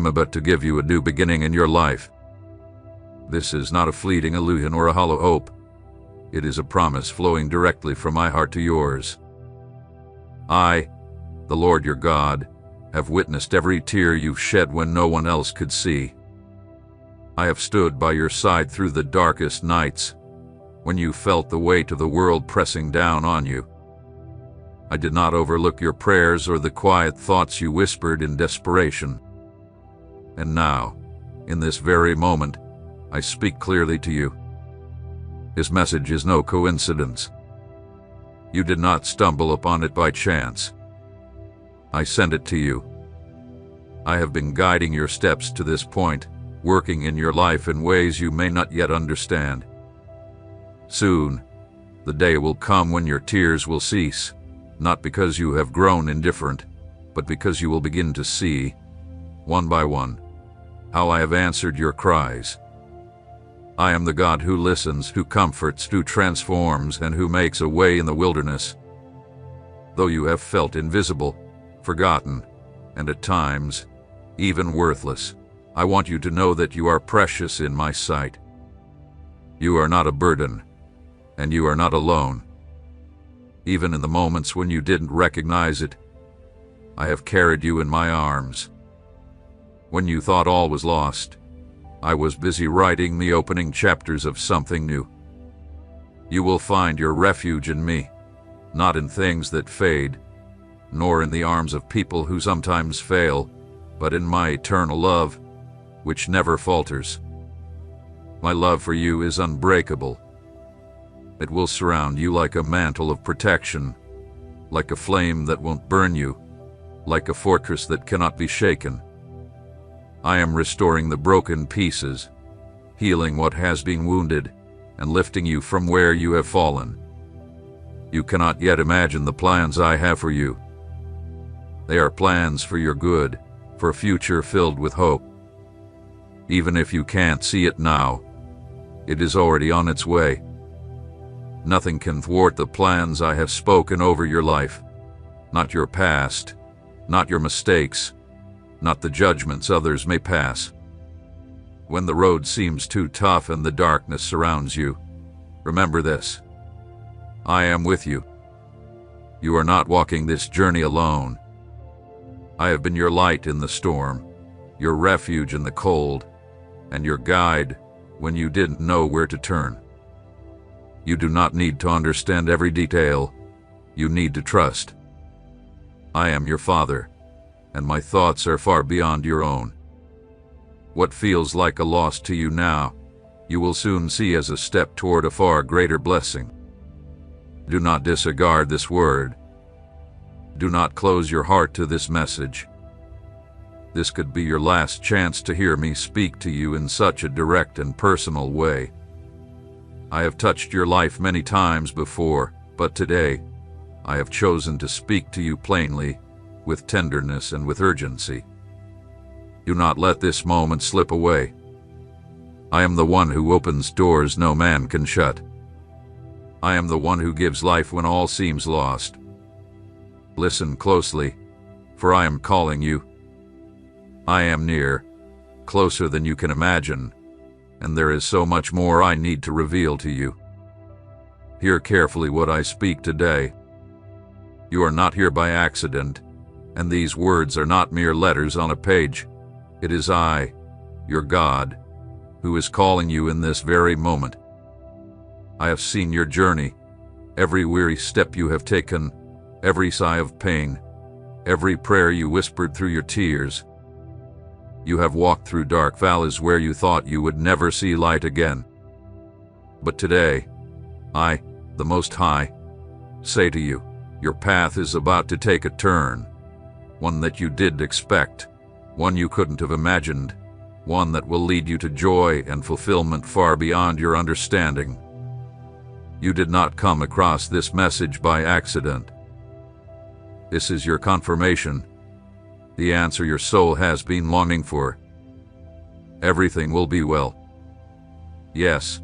am about to give you a new beginning in your life. This is not a fleeting illusion or a hollow hope. It is a promise flowing directly from my heart to yours. I, the Lord your God, have witnessed every tear you've shed when no one else could see. I have stood by your side through the darkest nights, when you felt the weight of the world pressing down on you. I did not overlook your prayers or the quiet thoughts you whispered in desperation. And now, in this very moment, I speak clearly to you. This message is no coincidence. You did not stumble upon it by chance. I sent it to you. I have been guiding your steps to this point, working in your life in ways you may not yet understand. Soon, the day will come when your tears will cease, not because you have grown indifferent, but because you will begin to see, one by one, how I have answered your cries. I am the God who listens, who comforts, who transforms, and who makes a way in the wilderness. Though you have felt invisible, forgotten, and at times, even worthless, I want you to know that you are precious in my sight. You are not a burden, and you are not alone. Even in the moments when you didn't recognize it, I have carried you in my arms. When you thought all was lost, I was busy writing the opening chapters of something new. You will find your refuge in me, not in things that fade, nor in the arms of people who sometimes fail, but in my eternal love, which never falters. My love for you is unbreakable. It will surround you like a mantle of protection, like a flame that won't burn you, like a fortress that cannot be shaken. I am restoring the broken pieces, healing what has been wounded, and lifting you from where you have fallen. You cannot yet imagine the plans I have for you. They are plans for your good, for a future filled with hope. Even if you can't see it now, it is already on its way. Nothing can thwart the plans I have spoken over your life. Not your past, not your mistakes, not the judgments others may pass. When the road seems too tough and the darkness surrounds you, remember this: I am with you. You are not walking this journey alone. I have been your light in the storm, your refuge in the cold, and your guide when you didn't know where to turn. You do not need to understand every detail. You need to trust. I am your Father, and my thoughts are far beyond your own. What feels like a loss to you now, you will soon see as a step toward a far greater blessing. Do not disregard this word. Do not close your heart to this message. This could be your last chance to hear me speak to you in such a direct and personal way. I have touched your life many times before, but today, I have chosen to speak to you plainly, with tenderness and with urgency. Do not let this moment slip away. I am the one who opens doors no man can shut. I am the one who gives life when all seems lost. Listen closely, for I am calling you. I am near, closer than you can imagine, and there is so much more I need to reveal to you. Hear carefully what I speak today. You are not here by accident, and these words are not mere letters on a page. It is I, your God, who is calling you in this very moment. I have seen your journey, every weary step you have taken, every sigh of pain, every prayer you whispered through your tears. You have walked through dark valleys where you thought you would never see light again. But today, I, the Most High, say to you, your path is about to take a turn, one that you did expect, one you couldn't have imagined, one that will lead you to joy and fulfillment far beyond your understanding. You did not come across this message by accident. This is your confirmation, the answer your soul has been longing for. Everything will be well. Yes,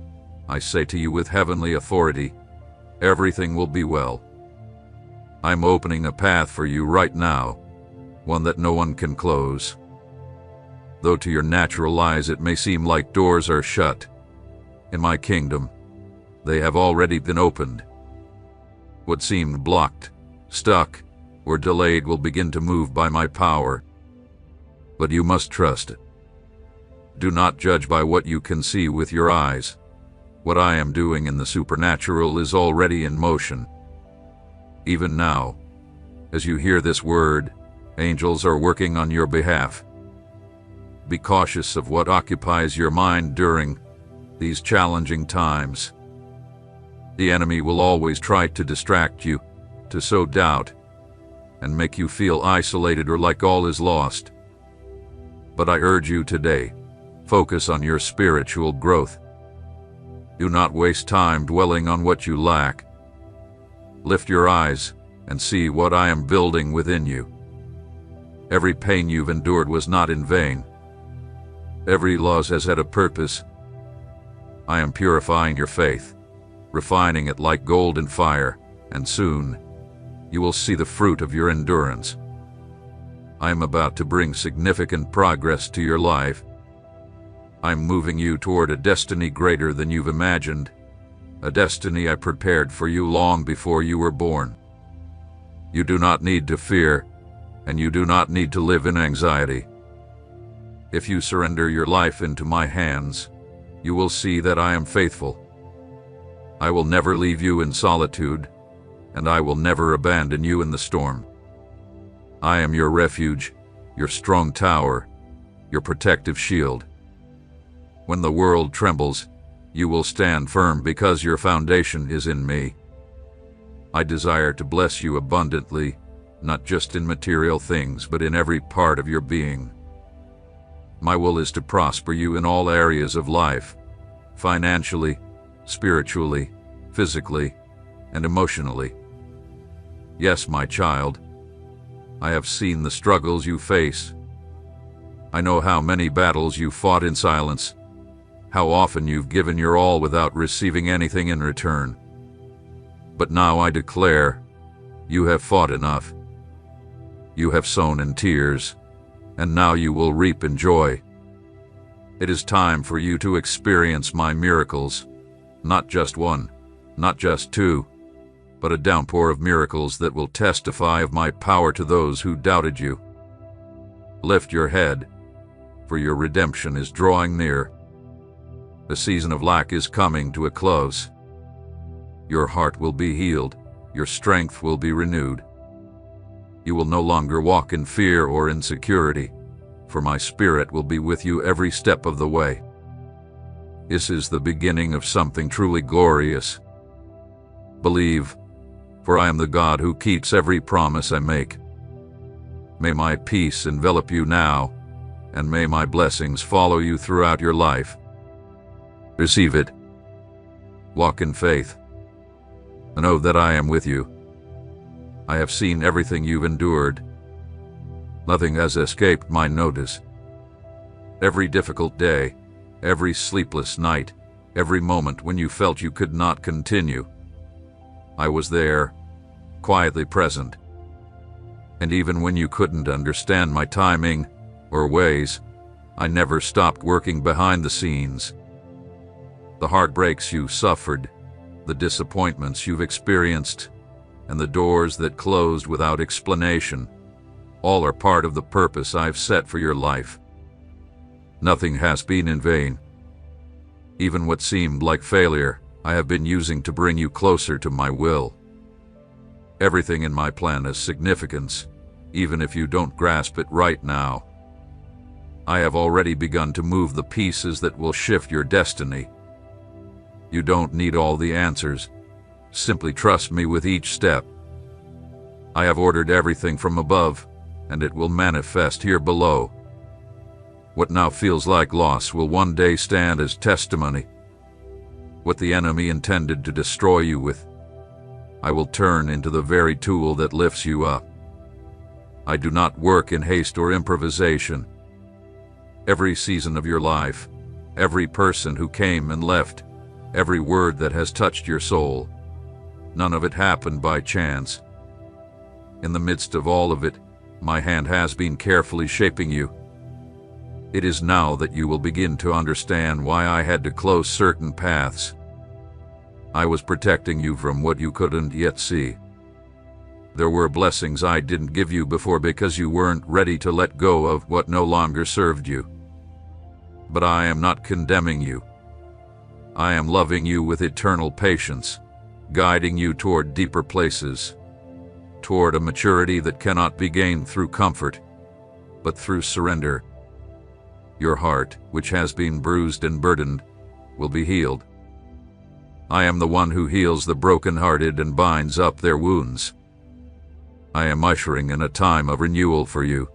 I say to you with heavenly authority, everything will be well. I'm opening a path for you right now, one that no one can close. though to your natural eyes it may seem like doors are shut. In my kingdom, they have already been opened. What seemed blocked, stuck, or delayed will begin to move by my power. But you must trust it. Do not judge by what you can see with your eyes. What I am doing in the supernatural is already in motion. Even now, as you hear this word, angels are working on your behalf. Be cautious of what occupies your mind during these challenging times. The enemy will always try to distract you, to sow doubt, and make you feel isolated or like all is lost. But I urge you today, focus on your spiritual growth. Do not waste time dwelling on what you lack. Lift your eyes and see what I am building within you. Every pain you've endured was not in vain. Every loss has had a purpose. I am purifying your faith, refining it like gold in fire, and soon you will see the fruit of your endurance. I am about to bring significant progress to your life. I'm moving you toward a destiny greater than you've imagined, a destiny I prepared for you long before you were born. You do not need to fear, and you do not need to live in anxiety. If you surrender your life into my hands, you will see that I am faithful. I will never leave you in solitude, and I will never abandon you in the storm. I am your refuge, your strong tower, your protective shield. When the world trembles, you will stand firm because your foundation is in me. I desire to bless you abundantly, not just in material things, but in every part of your being. My will is to prosper you in all areas of life, financially, spiritually, physically, and emotionally. Yes, my child, I have seen the struggles you face. I know how many battles you fought in silence, how often you've given your all without receiving anything in return. But now I declare, you have fought enough. You have sown in tears, and now you will reap in joy. It is time for you to experience my miracles, not just one, not just two, but a downpour of miracles that will testify of my power to those who doubted you. Lift your head, for your redemption is drawing near. The season of lack is coming to a close. Your heart will be healed, your strength will be renewed. You will no longer walk in fear or insecurity, for my Spirit will be with you every step of the way. This is the beginning of something truly glorious. Believe, for I am the God who keeps every promise I make. May my peace envelop you now, and may my blessings follow you throughout your life. Receive it. Walk in faith. Know that I am with you. I have seen everything you've endured. Nothing has escaped my notice. Every difficult day, every sleepless night, every moment when you felt you could not continue, I was there, quietly present. And even when you couldn't understand my timing or ways, I never stopped working behind the scenes. The heartbreaks you suffered, the disappointments you've experienced, and the doors that closed without explanation, all are part of the purpose I've set for your life. Nothing has been in vain. Even what seemed like failure, I have been using to bring you closer to my will. Everything in my plan has significance, even if you don't grasp it right now. I have already begun to move the pieces that will shift your destiny. You don't need all the answers. Simply trust me with each step. I have ordered everything from above, and it will manifest here below. What now feels like loss will one day stand as testimony. What the enemy intended to destroy you with, I will turn into the very tool that lifts you up. I do not work in haste or improvisation. Every season of your life, every person who came and left, every word that has touched your soul, none of it happened by chance. In the midst of all of it, my hand has been carefully shaping you. It is now that you will begin to understand why I had to close certain paths. I was protecting you from what you couldn't yet see. There were blessings I didn't give you before because you weren't ready to let go of what no longer served you. But I am not condemning you. I am loving you with eternal patience, guiding you toward deeper places, toward a maturity that cannot be gained through comfort, but through surrender. Your heart, which has been bruised and burdened, will be healed. I am the one who heals the brokenhearted and binds up their wounds. I am ushering in a time of renewal for you.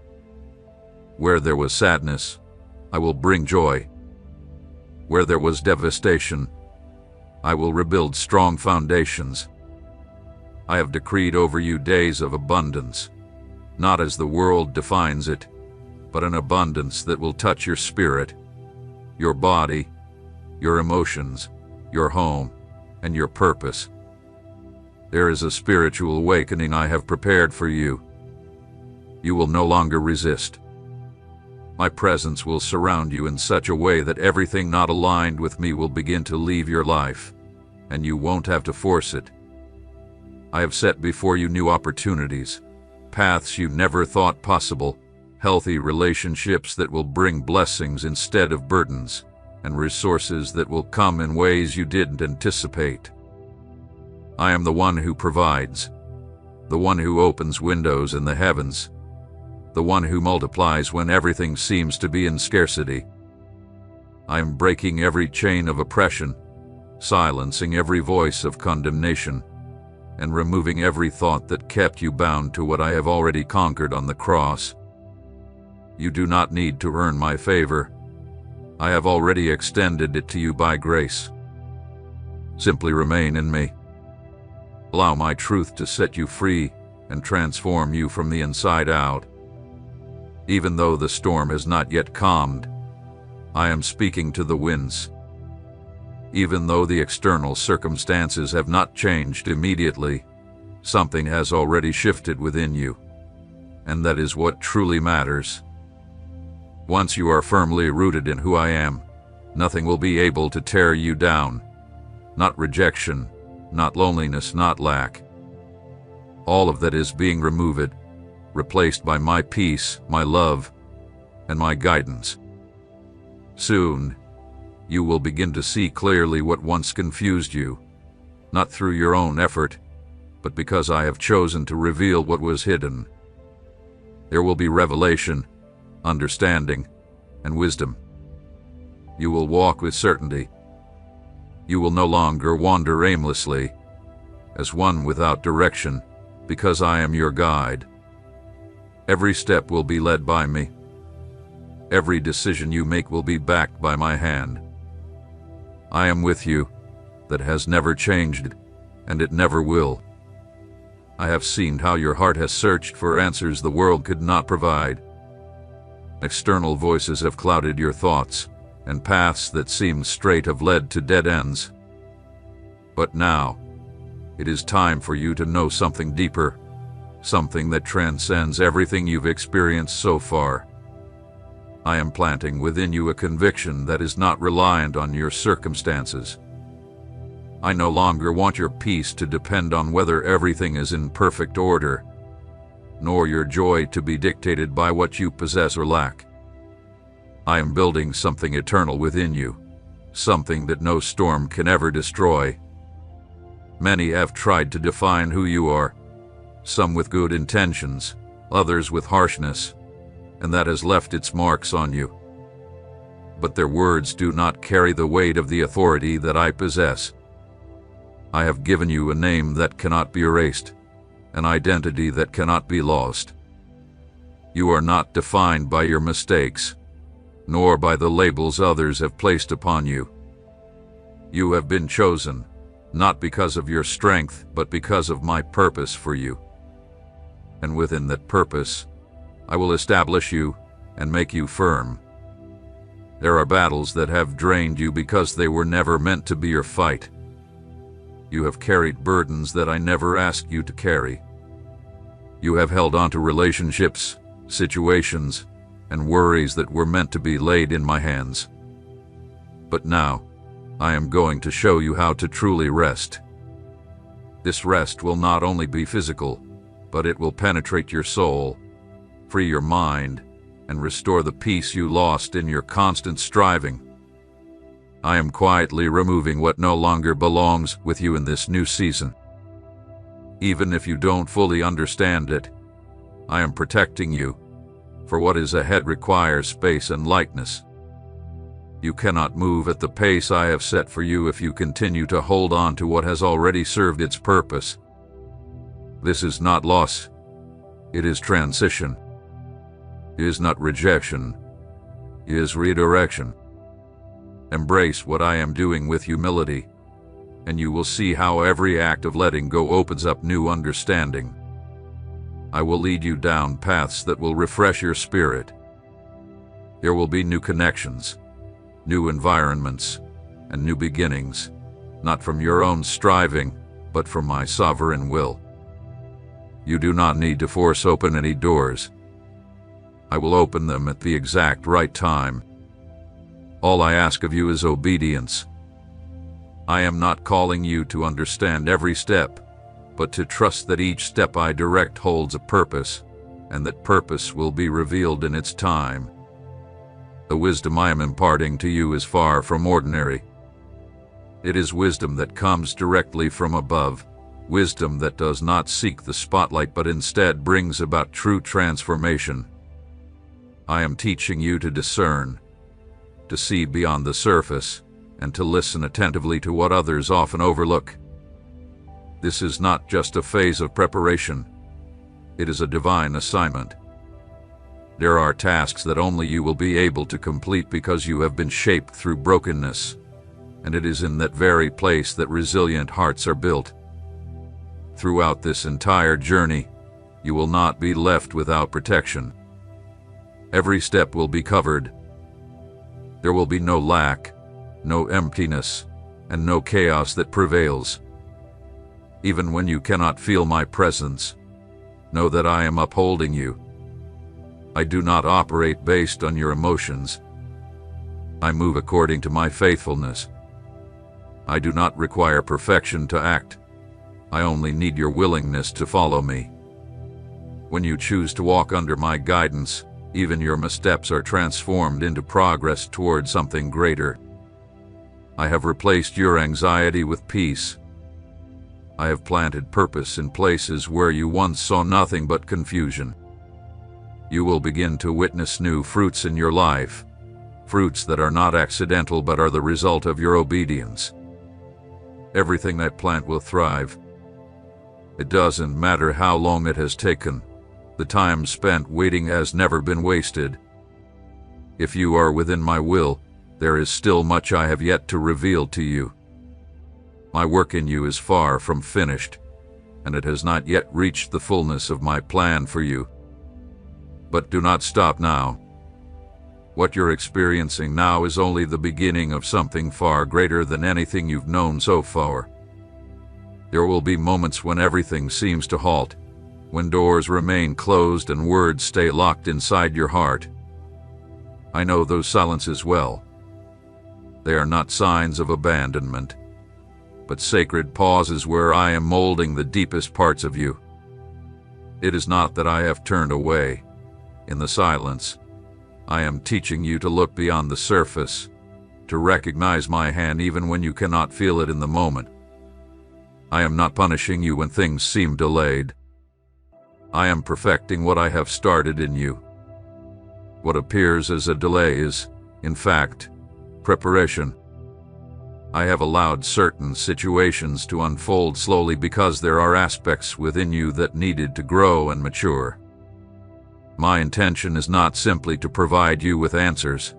Where there was sadness, I will bring joy. Where there was devastation, I will rebuild strong foundations. I have decreed over you days of abundance, not as the world defines it, but an abundance that will touch your spirit, your body, your emotions, your home, and your purpose. There is a spiritual awakening I have prepared for you. You will no longer resist. My presence will surround you in such a way that everything not aligned with me will begin to leave your life, and you won't have to force it. I have set before you new opportunities, paths you never thought possible, healthy relationships that will bring blessings instead of burdens, and resources that will come in ways you didn't anticipate. I am the one who provides, the one who opens windows in the heavens, the one who multiplies when everything seems to be in scarcity. I am breaking every chain of oppression, silencing every voice of condemnation, and removing every thought that kept you bound to what I have already conquered on the cross. You do not need to earn my favor. I have already extended it to you by grace. Simply remain in me. Allow my truth to set you free and transform you from the inside out. Even though the storm has not yet calmed, I am speaking to the winds. Even though the external circumstances have not changed immediately, something has already shifted within you, and that is what truly matters. Once you are firmly rooted in who I am, nothing will be able to tear you down. Not rejection, not loneliness, not lack. All of that is being removed, replaced by my peace, my love, and my guidance. Soon, you will begin to see clearly what once confused you, not through your own effort, but because I have chosen to reveal what was hidden. There will be revelation, understanding, and wisdom. You will walk with certainty. You will no longer wander aimlessly, as one without direction, because I am your guide. Every step will be led by me. Every decision you make will be backed by my hand. I am with you. That has never changed, and it never will. I have seen how your heart has searched for answers the world could not provide. External voices have clouded your thoughts, and paths that seemed straight have led to dead ends. But now, it is time for you to know something deeper, something that transcends everything you've experienced so far. I am planting within you a conviction that is not reliant on your circumstances. I no longer want your peace to depend on whether everything is in perfect order, nor your joy to be dictated by what you possess or lack. I am building something eternal within you, something that no storm can ever destroy. Many have tried to define who you are, some with good intentions, others with harshness, and that has left its marks on you. But their words do not carry the weight of the authority that I possess. I have given you a name that cannot be erased, an identity that cannot be lost. You are not defined by your mistakes, nor by the labels others have placed upon you. You have been chosen, not because of your strength, but because of my purpose for you. And within that purpose, I will establish you and make you firm. There are battles that have drained you because they were never meant to be your fight. You have carried burdens that I never asked you to carry. You have held on to relationships, situations, and worries that were meant to be laid in my hands. But now, I am going to show you how to truly rest. This rest will not only be physical, but it will penetrate your soul, free your mind, and restore the peace you lost in your constant striving. I am quietly removing what no longer belongs with you in this new season. Even if you don't fully understand it, I am protecting you, for what is ahead requires space and lightness. You cannot move at the pace I have set for you if you continue to hold on to what has already served its purpose. This is not loss, it is transition. It is not rejection, it is redirection. Embrace what I am doing with humility, and you will see how every act of letting go opens up new understanding. I will lead you down paths that will refresh your spirit. There will be new connections, new environments, and new beginnings, not from your own striving, but from my sovereign will. You do not need to force open any doors. I will open them at the exact right time. All I ask of you is obedience. I am not calling you to understand every step, but to trust that each step I direct holds a purpose, and that purpose will be revealed in its time. The wisdom I am imparting to you is far from ordinary. It is wisdom that comes directly from above, wisdom that does not seek the spotlight but instead brings about true transformation. I am teaching you to discern, to see beyond the surface, and to listen attentively to what others often overlook. This is not just a phase of preparation. It is a divine assignment. There are tasks that only you will be able to complete because you have been shaped through brokenness, and it is in that very place that resilient hearts are built. Throughout this entire journey, you will not be left without protection. Every step will be covered. There will be no lack, no emptiness, and no chaos that prevails. Even when you cannot feel my presence, know that I am upholding you. I do not operate based on your emotions. I move according to my faithfulness. I do not require perfection to act. I only need your willingness to follow me. When you choose to walk under my guidance, even your missteps are transformed into progress toward something greater. I have replaced your anxiety with peace. I have planted purpose in places where you once saw nothing but confusion. You will begin to witness new fruits in your life, fruits that are not accidental but are the result of your obedience. Everything I plant will thrive. It doesn't matter how long it has taken. The time spent waiting has never been wasted. If you are within my will, there is still much I have yet to reveal to you. My work in you is far from finished, and it has not yet reached the fullness of my plan for you. But do not stop now. What you're experiencing now is only the beginning of something far greater than anything you've known so far. There will be moments when everything seems to halt, when doors remain closed and words stay locked inside your heart. I know those silences well. They are not signs of abandonment, but sacred pauses where I am molding the deepest parts of you. It is not that I have turned away. In the silence, I am teaching you to look beyond the surface, to recognize my hand even when you cannot feel it in the moment. I am not punishing you when things seem delayed. I am perfecting what I have started in you. What appears as a delay is, in fact, preparation. I have allowed certain situations to unfold slowly because there are aspects within you that needed to grow and mature. My intention is not simply to provide you with answers.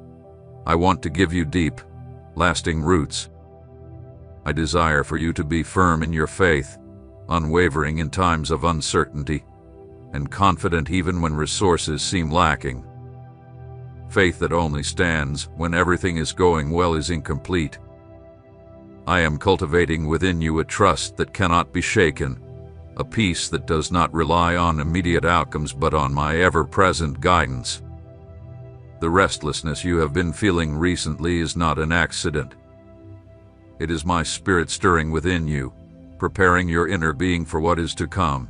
I want to give you deep, lasting roots. I desire for you to be firm in your faith, unwavering in times of uncertainty, and confident even when resources seem lacking. Faith that only stands when everything is going well is incomplete. I am cultivating within you a trust that cannot be shaken, a peace that does not rely on immediate outcomes but on my ever-present guidance. The restlessness you have been feeling recently is not an accident. It is my spirit stirring within you, preparing your inner being for what is to come.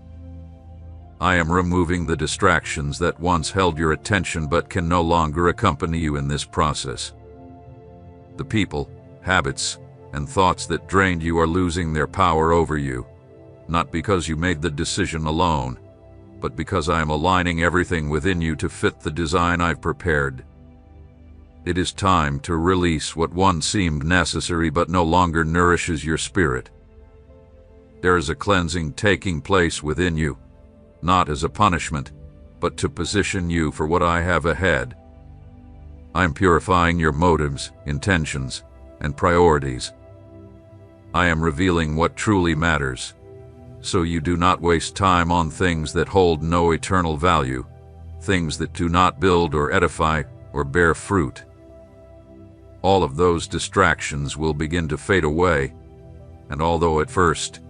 I am removing the distractions that once held your attention but can no longer accompany you in this process. The people, habits, and thoughts that drained you are losing their power over you, not because you made the decision alone, but because I am aligning everything within you to fit the design I've prepared. It is time to release what once seemed necessary but no longer nourishes your spirit. There is a cleansing taking place within you, not as a punishment, but to position you for what I have ahead. I am purifying your motives, intentions, and priorities. I am revealing what truly matters, so you do not waste time on things that hold no eternal value, things that do not build or edify or bear fruit. All of those distractions will begin to fade away, and although at first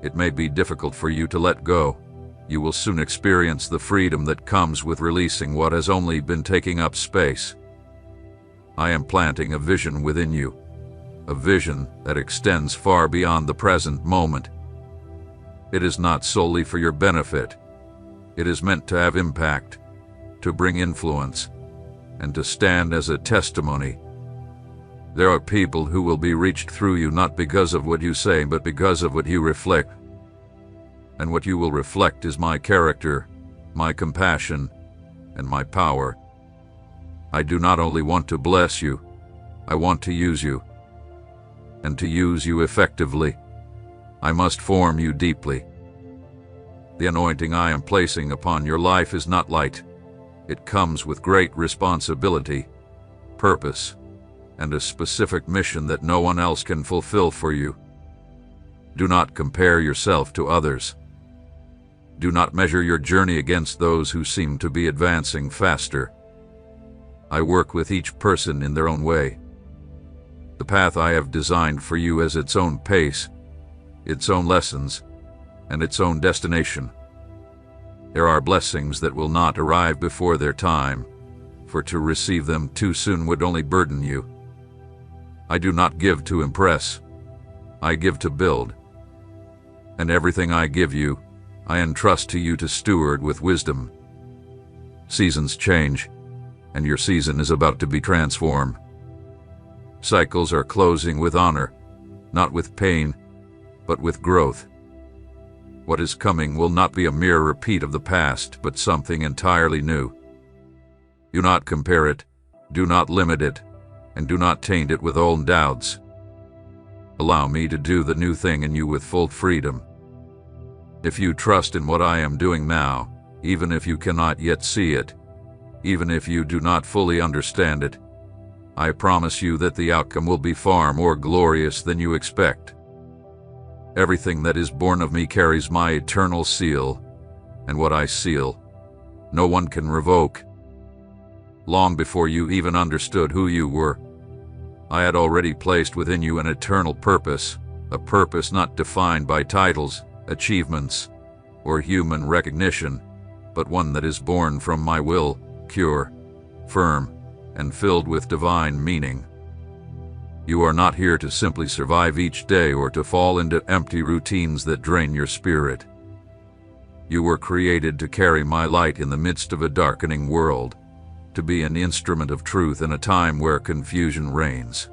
it may be difficult for you to let go, you will soon experience the freedom that comes with releasing what has only been taking up space. I am planting a vision within you, a vision that extends far beyond the present moment. It is not solely for your benefit. It is meant to have impact, to bring influence, and to stand as a testimony. There are people who will be reached through you not because of what you say, but because of what you reflect. And what you will reflect is my character, my compassion, and my power. I do not only want to bless you, I want to use you. And to use you effectively, I must form you deeply. The anointing I am placing upon your life is not light. It comes with great responsibility, purpose, and a specific mission that no one else can fulfill for you. Do not compare yourself to others. Do not measure your journey against those who seem to be advancing faster. I work with each person in their own way. The path I have designed for you has its own pace, its own lessons, and its own destination. There are blessings that will not arrive before their time, for to receive them too soon would only burden you. I do not give to impress, I give to build. And everything I give you, I entrust to you to steward with wisdom. Seasons change, and your season is about to be transformed. Cycles are closing with honor, not with pain, but with growth. What is coming will not be a mere repeat of the past, but something entirely new. Do not compare it, do not limit it, and do not taint it with old doubts. Allow me to do the new thing in you with full freedom. If you trust in what I am doing now, even if you cannot yet see it, even if you do not fully understand it, I promise you that the outcome will be far more glorious than you expect. Everything that is born of me carries my eternal seal, and what I seal, no one can revoke. Long before you even understood who you were, I had already placed within you an eternal purpose, a purpose not defined by titles, achievements, or human recognition, but one that is born from my will, pure, firm, and filled with divine meaning. You are not here to simply survive each day or to fall into empty routines that drain your spirit. You were created to carry my light in the midst of a darkening world, to be an instrument of truth in a time where confusion reigns.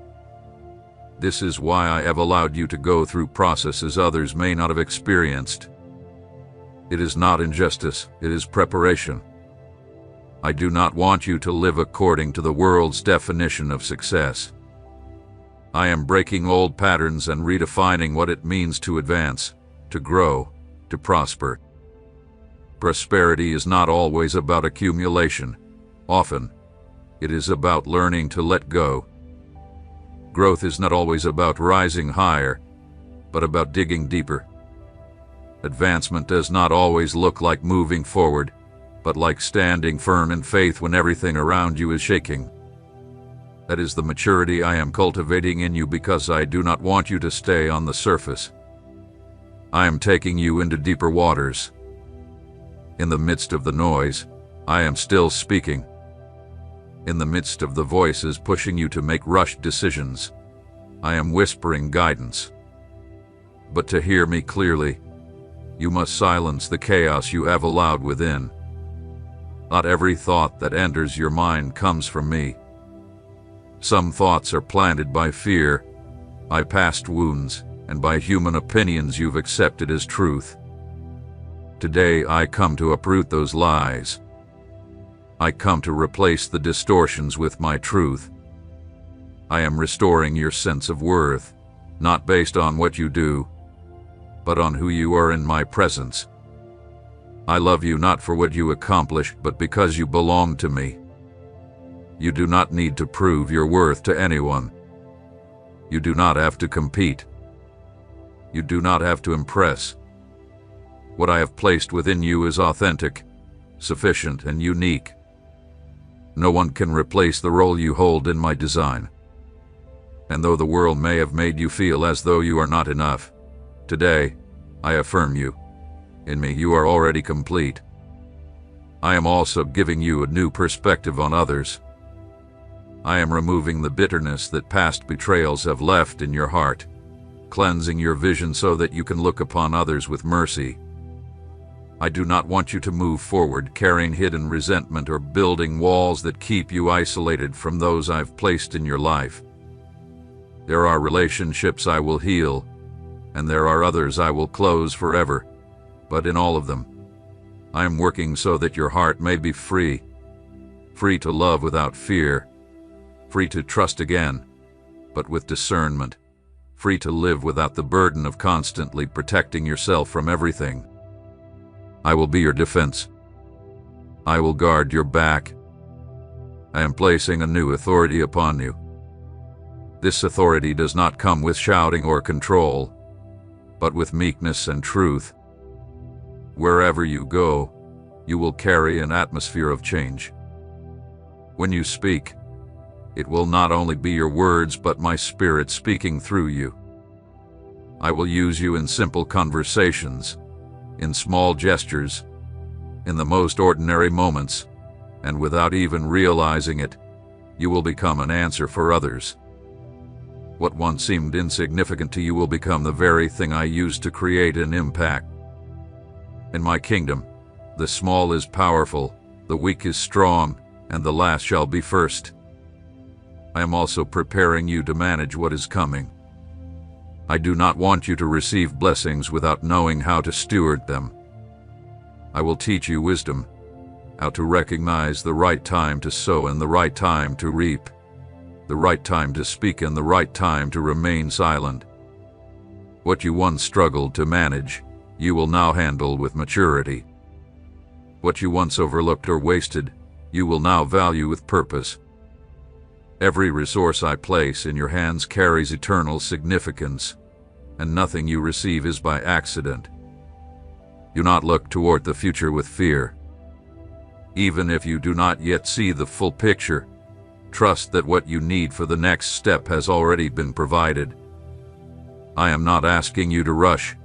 This is why I have allowed you to go through processes others may not have experienced. It is not injustice, it is preparation. I do not want you to live according to the world's definition of success. I am breaking old patterns and redefining what it means to advance, to grow, to prosper. Prosperity is not always about accumulation. Often, it is about learning to let go. Growth is not always about rising higher, but about digging deeper. Advancement does not always look like moving forward, but like standing firm in faith when everything around you is shaking. That is the maturity I am cultivating in you because I do not want you to stay on the surface. I am taking you into deeper waters. In the midst of the noise, I am still speaking. In the midst of the voices pushing you to make rushed decisions, I am whispering guidance. But to hear me clearly, you must silence the chaos you have allowed within. Not every thought that enters your mind comes from me. Some thoughts are planted by fear, by past wounds, and by human opinions you've accepted as truth. Today I come to uproot those lies. I come to replace the distortions with my truth. I am restoring your sense of worth, not based on what you do, but on who you are in my presence. I love you not for what you accomplished, but because you belong to me. You do not need to prove your worth to anyone. You do not have to compete. You do not have to impress. What I have placed within you is authentic, sufficient, and unique. No one can replace the role you hold in my design. And though the world may have made you feel as though you are not enough, today, I affirm you. In me, you are already complete. I am also giving you a new perspective on others. I am removing the bitterness that past betrayals have left in your heart, cleansing your vision so that you can look upon others with mercy. I do not want you to move forward carrying hidden resentment or building walls that keep you isolated from those I've placed in your life. There are relationships I will heal, and there are others I will close forever. But in all of them, I am working so that your heart may be free, free to love without fear, free to trust again, but with discernment, free to live without the burden of constantly protecting yourself from everything. I will be your defense. I will guard your back. I am placing a new authority upon you. This authority does not come with shouting or control, but with meekness and truth. Wherever you go, you will carry an atmosphere of change. When you speak, it will not only be your words but my spirit speaking through you. I will use you in simple conversations, in small gestures, in the most ordinary moments, and without even realizing it, you will become an answer for others. What once seemed insignificant to you will become the very thing I use to create an impact. In my kingdom, the small is powerful, the weak is strong, and the last shall be first. I am also preparing you to manage what is coming. I do not want you to receive blessings without knowing how to steward them. I will teach you wisdom, how to recognize the right time to sow and the right time to reap, the right time to speak and the right time to remain silent. What you once struggled to manage, you will now handle with maturity. What you once overlooked or wasted, you will now value with purpose. Every resource I place in your hands carries eternal significance, and nothing you receive is by accident. Do not look toward the future with fear. Even if you do not yet see the full picture, trust that what you need for the next step has already been provided. I am not asking you to rush.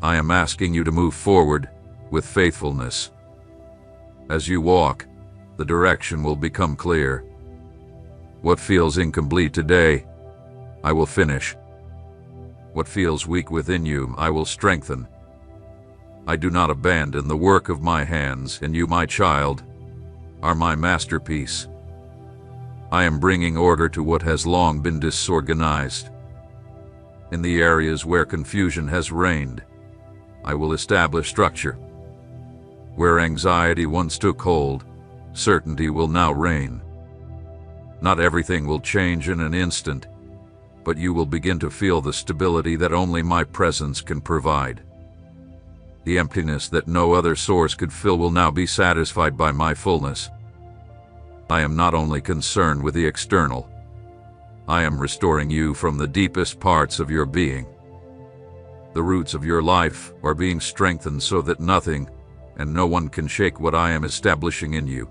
I am asking you to move forward with faithfulness. As you walk, the direction will become clear. What feels incomplete today, I will finish. What feels weak within you, I will strengthen. I do not abandon the work of my hands, and you, my child, are my masterpiece. I am bringing order to what has long been disorganized. In the areas where confusion has reigned, I will establish structure. Where anxiety once took hold, certainty will now reign. Not everything will change in an instant, but you will begin to feel the stability that only my presence can provide. The emptiness that no other source could fill will now be satisfied by my fullness. I am not only concerned with the external, I am restoring you from the deepest parts of your being. The roots of your life are being strengthened so that nothing and no one can shake what I am establishing in you.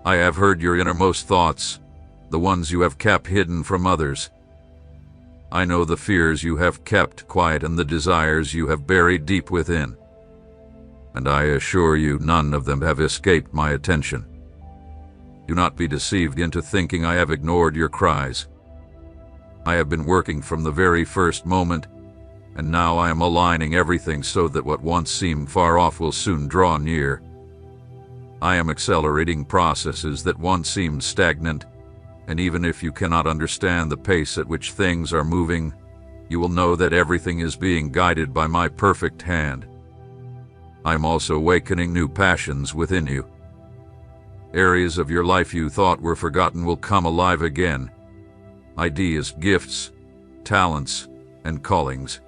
I have heard your innermost thoughts, the ones you have kept hidden from others. I know the fears you have kept quiet and the desires you have buried deep within. And I assure you none of them have escaped my attention. Do not be deceived into thinking I have ignored your cries. I have been working from the very first moment, and now I am aligning everything so that what once seemed far off will soon draw near. I am accelerating processes that once seemed stagnant, and even if you cannot understand the pace at which things are moving, you will know that everything is being guided by my perfect hand. I am also awakening new passions within you. Areas of your life you thought were forgotten will come alive again. Ideas, gifts, talents, and callings.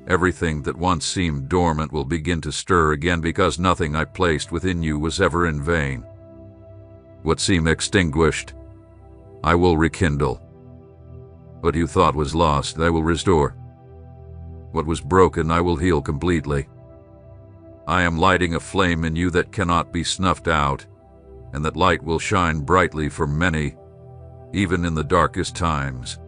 Everything that once seemed dormant will begin to stir again because nothing I placed within you was ever in vain. What seemed extinguished, I will rekindle. What you thought was lost, I will restore. What was broken, I will heal completely. I am lighting a flame in you that cannot be snuffed out, and that light will shine brightly for many, even in the darkest times.